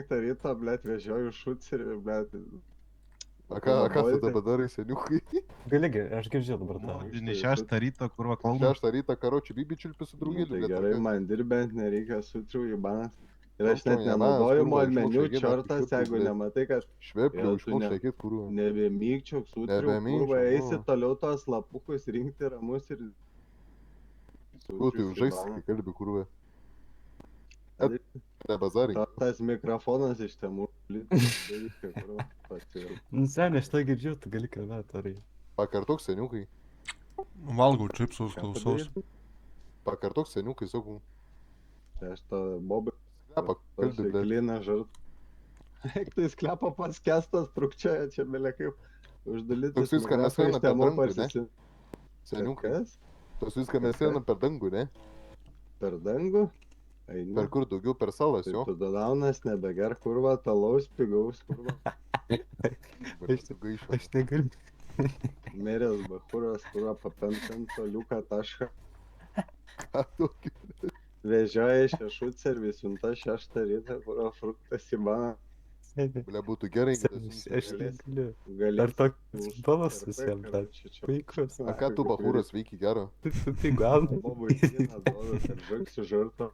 5 ryto, blėt, vežioju šucerį, blėt. A ką tu dabar darai, seniukai? Galigi, aš girdžiu dabar tą. Mordinį 6 ryto, kurva kalba. 6 rytą, karoči, bibi čiulpi su draugėliu, Tai blėt. gerai, man dirbent nereikia sutrių į banas. Ir aš Aukšto net ne nenaudoju kurva, molmenių išmušė, čartas, gina, jeigu blėt. nematai, kad Švepliu, Jo, tu išmuš, ne- šekit, kurva. nebemykčiau sutrių, Nebemykčiau, kurva, nu. eisi toliau tos lapukus rinkti ramus ir... Ko tai užžaisi, kai kalbi, kurva. Ne bazarink. Tas mikrofonas iš temų. Nu, seniai, aš tą girdžiu, tu gali kalbėti, ar Pakartok, seniukai. Valgau čipsus, klausaus. Pakartok, seniukai, sakau. Tai aš tą bobą... Sklepą, kalbi, blėt. Kliną žart. Eik, tai sklepa pats kestas, trukčioja čia belė kaip uždalytas. Toks viską mes einam per dangų, ne? Seniukai. Kas? Tos viską mes einam per dangų, ne? Per dangų? Eini. Per kur daugiau, per salas, Tai jo. tada daunas nebeger kurva, talaus, pigaus kurva. Gaišo. aš negaliu. Merės bachuras kurva papentant toliuką tašką. Ką tokį? Vežioja šešut servisiunta 6 rytą, kurva fruktas į baną. Seniai, Ble, būtų gerai, kad aš negaliu. Ar Galės. toks balsas visiems, bet puikus. A ką tu, bahūras, veiki gero? Tai gal, Bobui kiną duoda, kad žaksiu žarto.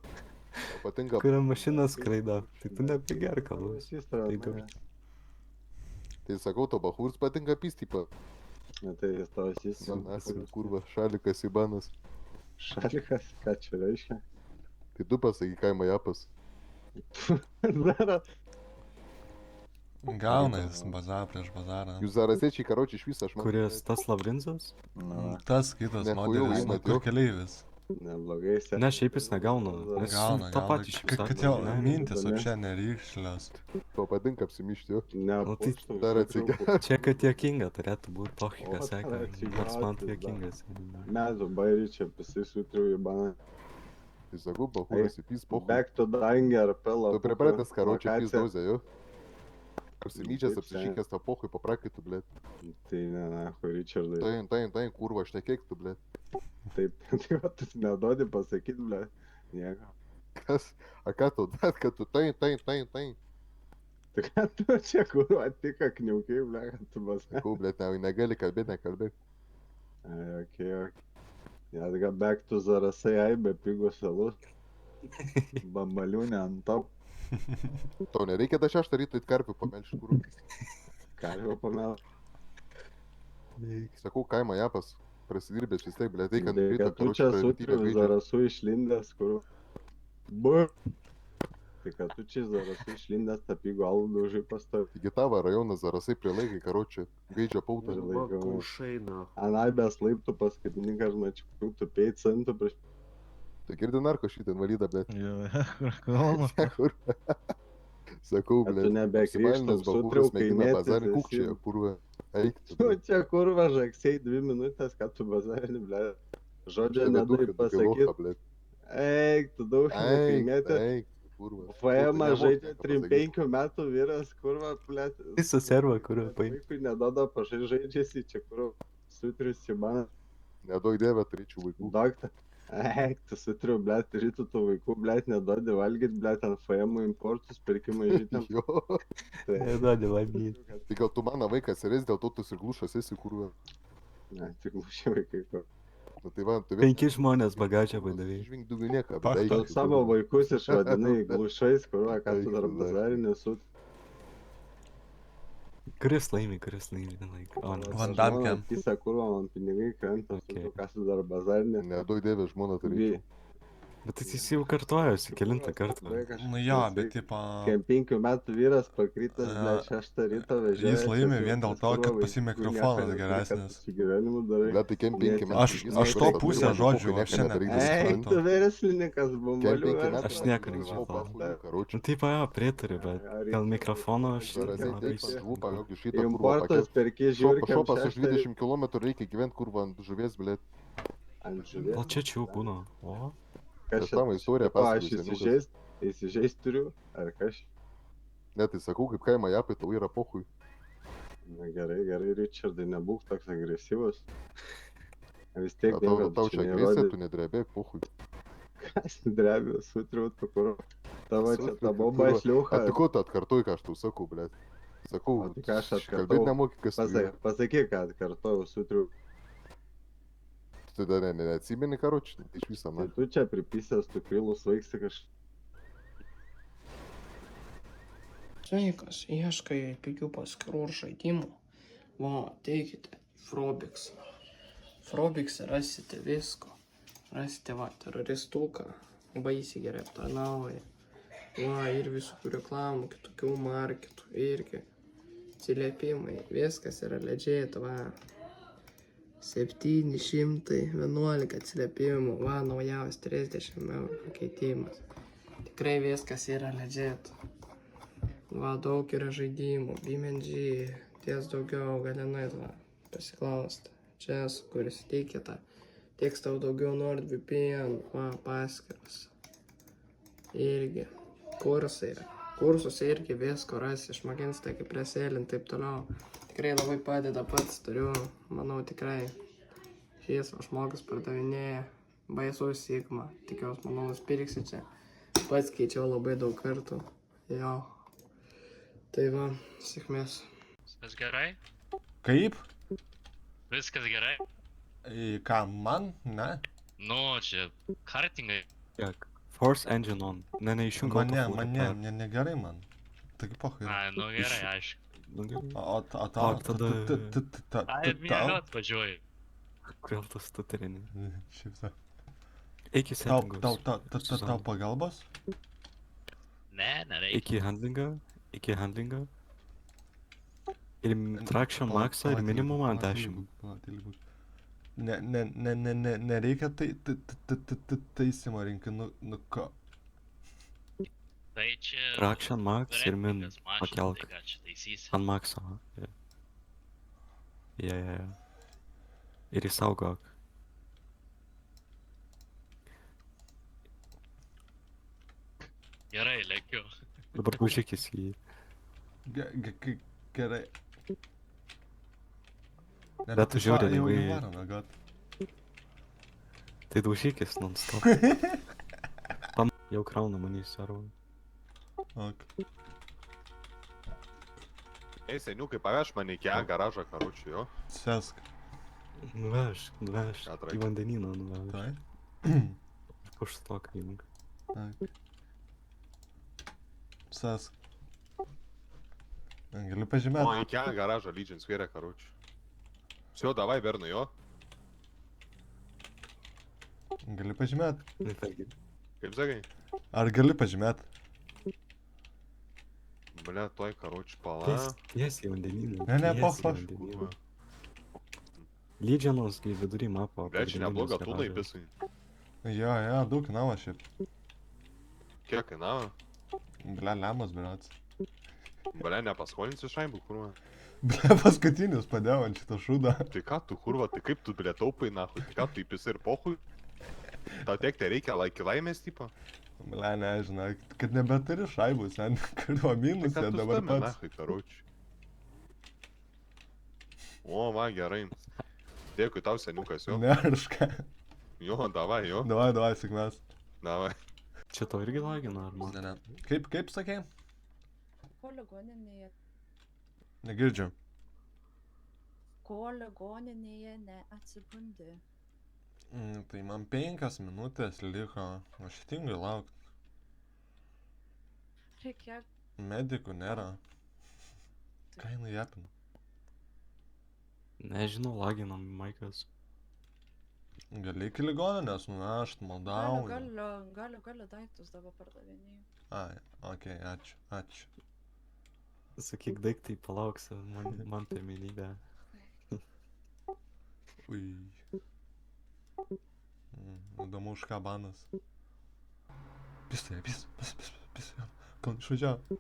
O patinka... kurio mašina skraido, tai tu nebegerk alaus. Tai sakau, to bahūras patinka pistypa. Na tai jis tavo jis. Manas, kurva, šalikas į banas. Šalikas, ką čia reiškia? Tai tu pasaky, kaimo japas. Zara, Gauna jis bazarą prieš bazarą. Jūs zarasiečiai, karoči, iš viso, aš manau. Kuris tas Lavrinzas? Tas kitas Ne, modelis, chujau, nu imat, kur jo. keleivis. neblogai sek. Ne, šiaip jis negauna. Nes Gauna, tą gauna. patį iš Kad jo mintis apšiai ryšlios. To patinka apsimišti, jo. Ne, Nu, tai pūstų, dar iš tikrųjų, atsigert. Čia, kad juokinga turėtų būti tohika, O, seka. atsigerti, Nors man tai da. juokingas. Medų bairį čia pasisutriu į baną. Tai sakau, bahūras į pys pochų. Back to danger, pela. Tu pripratęs, karoči, pys dozę, jo. Apsimyčęs, Taip, apsišykęs tą pochų, paprakytų, blėt. Tai ne, Richardai. Tai, kurva, aš nekėktų, blėt. Taip, tai va, tu nedodi pasakyti, ble. Nieko. Kas? A ką tu, dat, kad tu tai. Tai ką tu čia kurva tik kniaukiai, ble, kad tu bas. Sakau, blėt, negali kalbėti, nekalbėk. Okay. Netga back to Zarasai aibė pigus alus. Bambaliūnė ant top. Tau nereikia tą 6 ryto į karpių pamelšti, kur. Karvio pamel. Sakau, kaimo japas. Prasidirbęs vis tiek, blėt, tai, kad Tai ryto, kad tu čia sutriu Zarasų išlindęs, kur... Bu. Tai kad tu čia Zarasų išlindęs, tą pigų alų daužai pastovi. Taigi tavo rajonas Zarasai prie laikai, karoči, gaidžia pautą. Ir Va, laikau. kušaina. Anaibės laiptų paskutinį kartą mačiau, tu 5 centų prieš... Tai girdi narko šitą invalydą, blėt. Kalba. Kur? Sakau, Kad tu blėt. nebekrįštum, sutriu mėgina bazarį kaimėtis. kukčią, kurva. Eik. Tu čia kurva žaksiai 2 minutės, kad tu bazarinį, ble. Žodžio nedai pasakyti. Eik, tu daug kaimėtis. Eik, kurva. Faema žaidžia 3-5 metų vyras, kurva, ble. Visą servą, kurio paim. Vaikui nedoda pašai žaidžiasi, čia kur sutrius į baną. Neduok dievę, turėčiau vaikų. Dokta. Eik, tu sutriu, ble, rytų tų vaikų, ble, nedodi valgyt, ble, ten faemų importus, pirkimai žytėm. Jo. Nedodė valgyti. Tai gal tu mano vaikas ir dėl to tu ir glušas esi, kurva. Ne, tik lūšiai vaikai, kur. Nu tai va, tu 5 žmonės bagažę padavė. Žvink daugiau nieko. Faktas. Tu savo vaikus išvadinai glušais, kurva, ką tu dar bazarinį sut. Kuris laimi, nelaik. O, ne. Van Damke. Kisa, kurva, man pinigai krenta, Okay. tu ką tu dar bazarinį. Neduok dievę, žmona turėčiau. Bet jis jau kartojosi kelintą kartą. Nu jo, bet tipo... Kem 5 metų vyras pakrytas, ble, 6 ryto vežioja. Jis laimi vien dėl to, kad pas jį mikrofonas geresnis. Su gyvenimu darai. Bet tai kem 5 metų. Aš to pusę žodžių šiandien Eik, tu verslininkas, Kem bombalių 5 metų. verslas. Aš nieko nežinau. Karoči. Nu taip, jo, pritariu, bet dėl mikrofono aš Zarasai nelabai taip, suprantu. žuvą, jokį šitą kurva Importas paket. perki žiūrkiam Šopas už 20 km reikia gyventi kurva ant žuvies, blėt. ant žuvies. Gal čia čia jau būna. O, Kas Tas čia? tavo istorija O, aš pasakoju. įsižeist turiu, ar kas? Ne, tai sakau, kaip kaimo japai, tau yra pohui. Na gerai, Richardai, nebūk toks agresyvus. Vis tiek Tau čia agresija, tu nedrebėk, pohui. Kas drebė, sutriu, tu kur. Tavo čia ta bomba A šliuha. tai ko tu atkartuoji, ką aš tau sakau, blėt? Sakau, O tai ką aš atkartau? kalbėt nemoki, kas tu. Pasakyk, kad kartu sutriu. Tu dar neatsimeni, karoči, iš viso, Tai man. tu čia pripisęs, tu kvailus vaiksi kažkaip. Sveikas, ieškai pigių paskirų ir žaidimų? Va, ateikite į Frobix. Frobix rasite visko. Rasite, va, teroristuką, baisiai gerai aptarnauja. Va, ir visokių reklamų, kitokių marketų, irgi atsiliepimai, viskas yra legit, va. 711 atsiliepimų, va, naujausias 30 eurų pakeitimas. Tikrai viskas yra legit. Va, daug yra žaidimų, BeamNG, ties daugiau gali nueit, va, pasiklausti. Čia, kuris teikite, tieks tau daugiau NordVPN, va, paskiras. Irgi, kursai yra. Kursuose irgi visko rasi, išmokinsite kaip presėlint, taip toliau. Tikrai labai padeda, pats turiu, manau, tikrai. Šis žmogus pardavinėja, baisus Sigma, tikiuosi, manau, nusipirksi čia. Pats keičiau labai daug kartų, jo. Tai va, sėkmės. Viskas gerai? Kaip? Viskas gerai? Ką, man? Ne? Nu, čia kartingai. Jak? Force engine on. Ne, išjunk Man negerai man. Taigi pochai. Ai, nu gerai, aišku. O Ak, tada- Ai, mėgot važiuoju. Kodėl tas tuterini? Šiaip sa. Eik į settingus. Tau pagalbos? Ne, nereikia. Iki handlingo. Ir traction maxą ir minimumą 10. Nereikia taisymo rinkai, nu ką. Tai čia... Traction max ir min. Replikas mašina, Pakelk. tai ką čia taisysi. Ant makso. Jo. Ir įsaugok. Gerai, lėkiu. Dabar daužykis į jį. Gerai. Bet tu žiūri, jau lengvai- varom, miegot. Tai daužykis non-stop. Jau krauna manį servą. Ok. Ei, seniukai, paveš mane į garažą, karoči, jo. Sesk. Nuveš. Atrak. Į vandenyną nuveš. Tai? Užstok įjung. Sesk. Gali O, pažymėti. į garažą, Legion Square, karoči. Все, давай, Bernai, jo. Gali pažymėti. Kaip sakai? Ar gali pažymėti? Bля, toj, karoči, pala. Tiesiai į vandenyną. Ne, tiesiai į poch. vandenyną. Legionos vidury mapo. Bля, čia nebloga pagrindinis tūnai garažas. visai. Jo, daug kainavo šiaip. Kiek kainavo? Bля, lemas, brats. Bля, nepaskolinsi šaibų, kurva. Bля, paskutinis padėjau ant šito šūdo. Tai ką tu, kurva, tai kaip tu, bля, taupai, nahui, tai ką tu įpisai ir pohui? Tau tiek te reikia laimės, tipo? Bля, nežinau, kad nebeturi šaibų, sen, kurva Tai minus, ką jie tu dabar stami, pats. nahui, karoči. O, va, gerai. Dėkui tau, seniukas, jo. Nerška. Jo, davai, jo. Davai, sėkmės. Davai. Čia tau irgi lagina, ar man? Ne. Kaip sakei? Ko ligoninėje, Negirdžiu. ko ligoninėje neatsibundi? Tai man 5 minutės liko, aš tingiu laukti. Reikia, Medikų nėra. Ką jinai japina? Nežinau, laginam Maikas. Gali iki ligoninės nunešt, maldauju. galiu daiktus dabar pardavinėjau. Ai, okei, ačiū. Sakyk daiktai, palauksiu, man pirmenybė. Ui. Įdomu už ką banas. Pis, kol išvažiavo.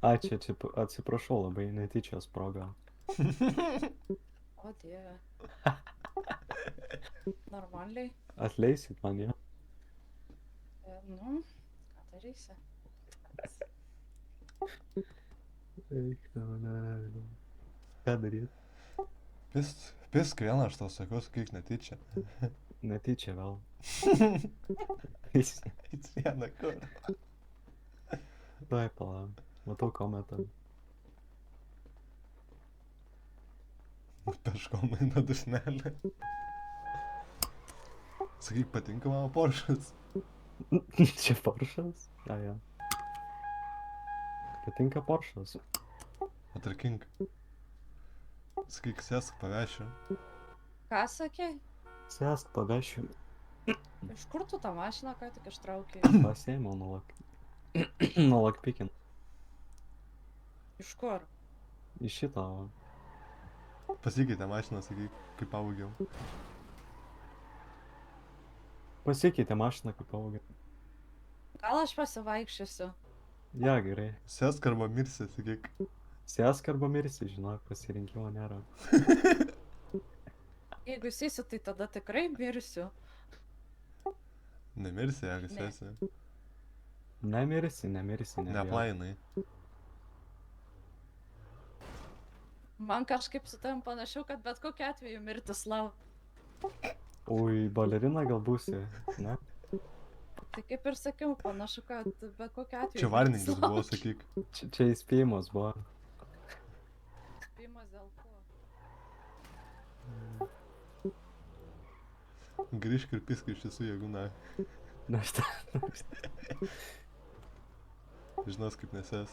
Ačiū, atsiprašau labai, netyčia sproga. O dieve. Normaliai. Atleisit man, jo? Nu, ką darysi? Eik, ne. Ką daryt? Pisk vieną aš tau sakau, sakyk netyčia. Netyčia vėl. Eis vieną kur. Tuoj palauk. Matau kometą. Peškom eina dusnelė. Sakyk, patinka mano Porsche'as. Čia Porsche'as? Jo. Patinka Porsche'as. Atrakink. Sakyk, sėsk pavešiu. Ką sakei? Sėsk, pavešiu. Iš kur tu tą mašiną ką tik ištraukei? Pasėmiau nuo lakpikin. Iš kur? Iš šito. Pasikeitė mašiną, sakyk, kaip pavogiau. Pasikeitė mašiną, kaip pavogiau. Gal aš pasivaikščiosiu? Ja, gerai. Sėsk arba mirsi, sakyk. Sėsk arba mirsi, žinok, pasirinkimo nėra. Jeigu sėsiu, tai tada tikrai mirsiu. Nemirsi, jeigu Ne. sėsi. Nemirsi, nebijok. Neplainai. Man kažkaip su tavim panašiau, kad bet kokiu atveju mirtis laukia. Ui, balerina gal būsi, ne? Tai kaip ir sakiau, panašu, kad bet kokiu atveju. Čia varningas buvo, sakyk. Čia įspėjimas buvo. Spėjimas dėl ko? Grįžk ir pisk iš tiesų, jeigu na. Nešta. Žinos, kaip nesės.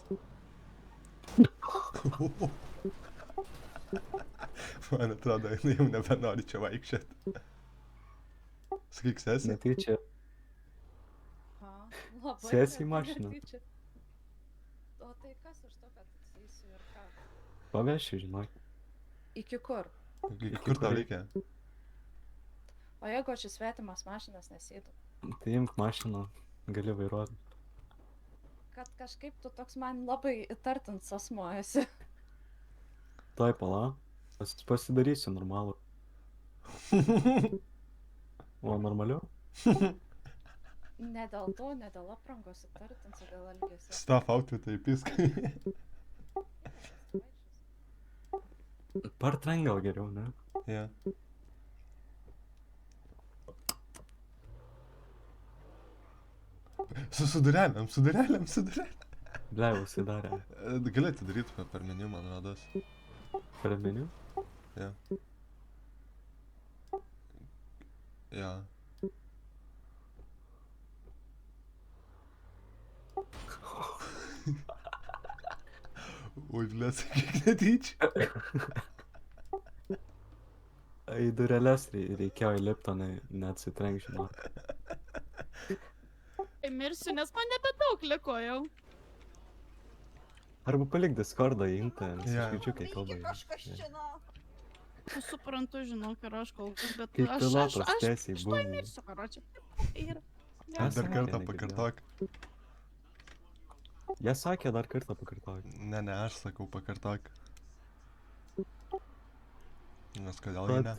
Man atrodo, jinai jau nebenori čia vaikščioti. Sakyk, sėsi. Netyčia. Labai Sėsi į retai mašiną. netyčia. O tai kas iš to, kad sėsiu ir ką? Pavešiu, žinok. Iki kur? Kur tau reikia? O jeigu aš į svetimas mašinas nesėdu? Tai imk mašiną, gali vairuoti. Kad kažkaip tu toks man labai įtartins asmuo esi. Tuoj pala. Pasidarysiu normalų. O normaliu? Ne dėl to, ne dėl aprangos įtartins, o dėl elgesio. Staff outfitą įpisk. Partrenk gal geriau, ne? Ja. Su durelėm. Blei, užsidarė. Gali atidaryti per meniu, man rodos. Per meniu? Ja. Ja. Oi, blė, sakyk netyčia. Į dureles reikėjo įlipti, neatsitrenk, žinok. Mirsiu, nes man nebedaug liko jau. Arba palik Discordą įimti, nes Jo. aš girdžiu, kai kalba. Aš suprantu, žinok, ir aš kol kas, bet Kaip pilotas aš tiesiai tuoj buvo. mirsiu, karočią. Ir... Kas Dar sakė, kartą negirdėjau. pakartok. Jie sakė, dar kartą pakartok. Ne, aš sakau pakartok. Nes kodėl jie ne?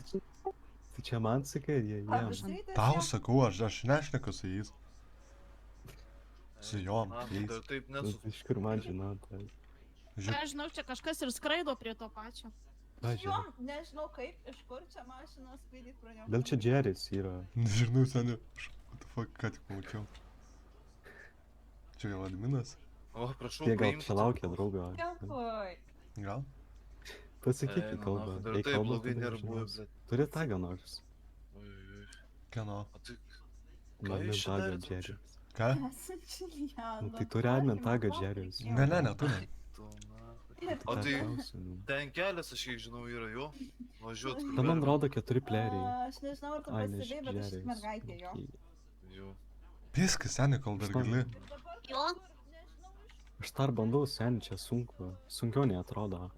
Tai čia man sakai, jiems. Tau sakau, aš nešneku su jais. Su jom, jais. Taip Iš kur man žinot. tai- Aš žinau, čia kažkas ir skraido prie to pačio. Va, žiūrėk. Nežinau kaip, iš kur čia mašinos skraidyt pradėjau. Gal čia Džeris yra. Nežinau, seniai. What the fuck, ką tik pamačiau. Čia gal adminas? O, prašau, Jie gal čia laukia draugo. Oi. Gal? Pasakyk į kalbą. Jei kalbą, tai nežinos. Turi tagą nors. Kieno? Admin tagą Džeris. Ką? Esu Čilijana. Tai turi admin tagą Džeris. Ne, neturi. O tai Klausimų. ten kelias, aš kiek žinau, yra jo. Važiuot. kur Ten man galima. rodo 4 pleriai. Aš nežinau, ar tu Ai, ne pastebėjai, bet aš Džeris. mergaitė jo. Jo. Piskas, seniai, kol dar gali. Ir dabar Jo. nežinau iš Aš dar bandau, seniai, čia sunku. Sunkiau nei atrodo.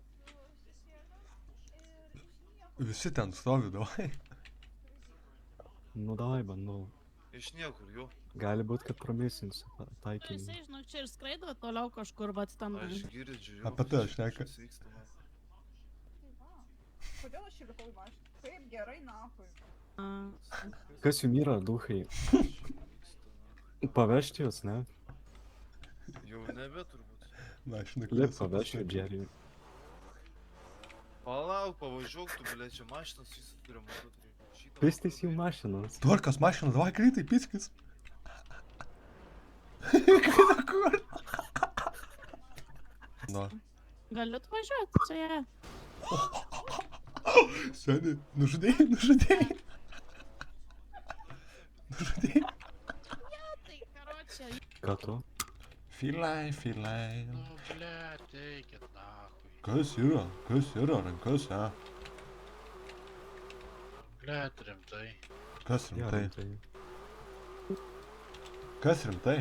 Visi ten stovi, davai. Nu davai, bandau. Iš niekur, jo. Gali būt, kad pramisinsiu taikinį. Jisai, žinok, čia ir skraido toliau kažkur, bet ten... Aš girdžiu, jo. Apie tai aš šneka. Kažkas vyksta, man. Tai va. Kodėl aš įlipau į mašiną? Kaip gerai, nahui. Kas jum yra, duhai? Pavežti jūs, ne? Jau nebe turbūt. Na, aš Lip neklėsiu. pavešiu Džeriui. Palauk, pavažiuok, tu, blė, čia mašinas visi turi matuoti. Pistys jų mašinas. Tvarkas mašina, davai greitai, piskas. Kur? Nu. Galit važiuoti, čia jie. Seni, nužudėjai. Nužudėjai. Tai, karočią. Ką tu? Filai. Nu, blėt, eikit nahui. Kas yra rankas, Blėt, rimtai. Kas Jo, rimtai? rimtai. Kas rimtai?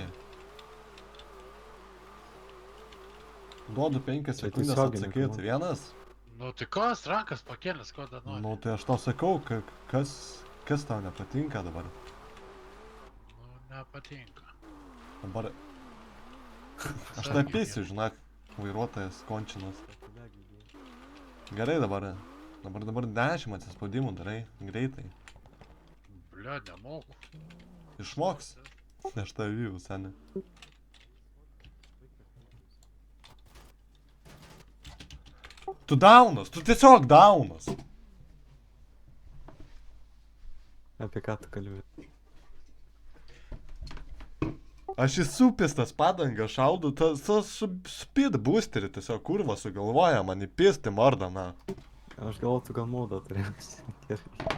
Duodu 5 sekundės tiesioginė atsakyti. kalba. Vienas? Nu, tai kas, rankas pakėlęs, ko dar nori? Nu, tai aš tau sakau, kas tau nepatinka dabar. Nu, nepatinka. Dabar... Aš tapysiu, žinok, vairuotojas končinas. Gerai dabar. Dabar 10 atsispaudimų darai, greitai. Blėt, nemoku. Išmoks. Aš tavijau, seni. Tu daunas, tu tiesiog daunas. Apie ką tu kalbėjai? Aš įsupęs tas padangas šaudau, tas speed boosterį tiesiog kurva sugalvoja man įpisti mordą, na. Aš galvoju, tu gal modą turėsi. Gerai.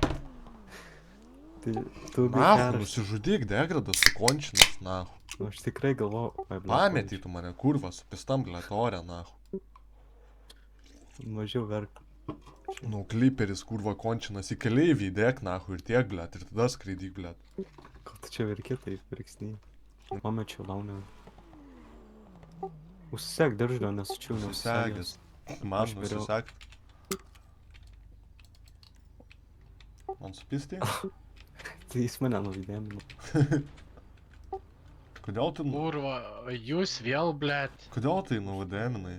Tai tu Nahu, nusižudyk, degradas sukončinas, nahu. Aš tikrai galvoju, Pametytų mane, kurva, su pistam bletorė, nahu. Mažiau verk. Nu, kliperis, kurva, končinas, į keleivį įdėk, nahu, ir tiek, blėt, ir tada skraidyk, blėt. Ko tu čia verki taip, verksny? Pamečiau launę. Užsisek diržlio, nesučiau, Susegęs. Man Aš vėliau- nusisek. Man supisti? Tai jis mane nuvidėmino. Kodėl tu, Kurva, jūs vėl, blėt. kodėl tai nuvadėminai?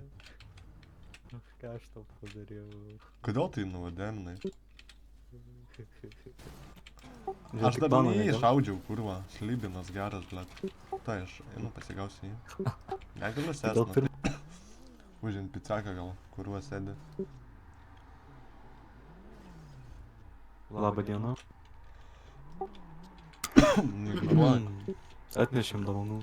Ką aš tau padariau? Kodėl tai nuvadėminai? Žiūrėk, Aš tik dar planą neį negaus. šaudžiau, kurva, šlybinas geras, blėt. Tai aš einu pasigausiu jį. Negaliu Gal sėsnat. turi... Užint pizzaką gal, kurva sėdi. Labą dieną. Ignoruok, Atnešėm dovanų.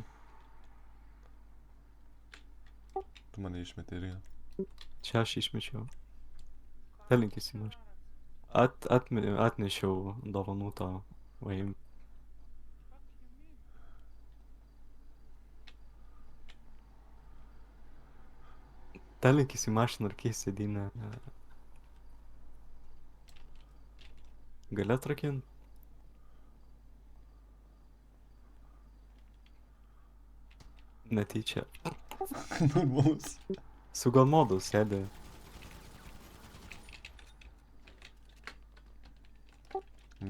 tu mane išmeti irgi. Čia aš išmečiau. Telinkis į mažą. Atnešiau dovanų tau. Vaim. Telinkis į mašiną ir keis sėdynę. Gali atrakint? Netyčia. Normalus. Su gal modu sėdė.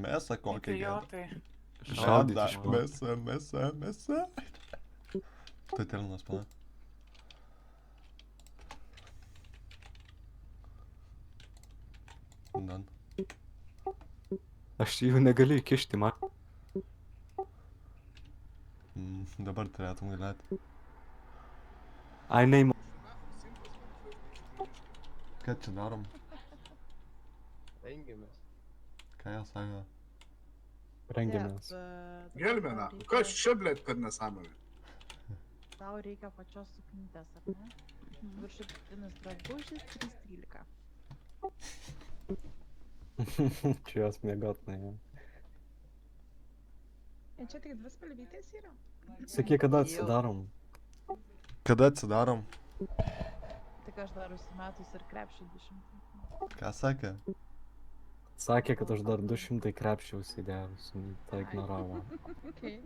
Mesa kokia gera. Šaudyti iš ko. Mesa. Tai terminas pana. Dan. Aš jų negaliu įkišti, man. Dabar turėtum galėti. Ai, neįmanoma. Ką čia darom? Rengiamės. Ką jie sako? Rengiamės. Gelbėna, kas čia, blėt, per nesąmonę? Tau reikia pačios suknytės, ar ne? Viršutinis drabužis 313. Čia jos mėgot, ne. Čia tik 2 spalvytės yra? Sakyk, kada atsidarom. Kada atsidarom? Tik aš dar užsimetus ir krepšį 200. Ką sakė? Sakė, kad aš dar 200 krepšių įsidėjus. Tai ignoravo. Okay.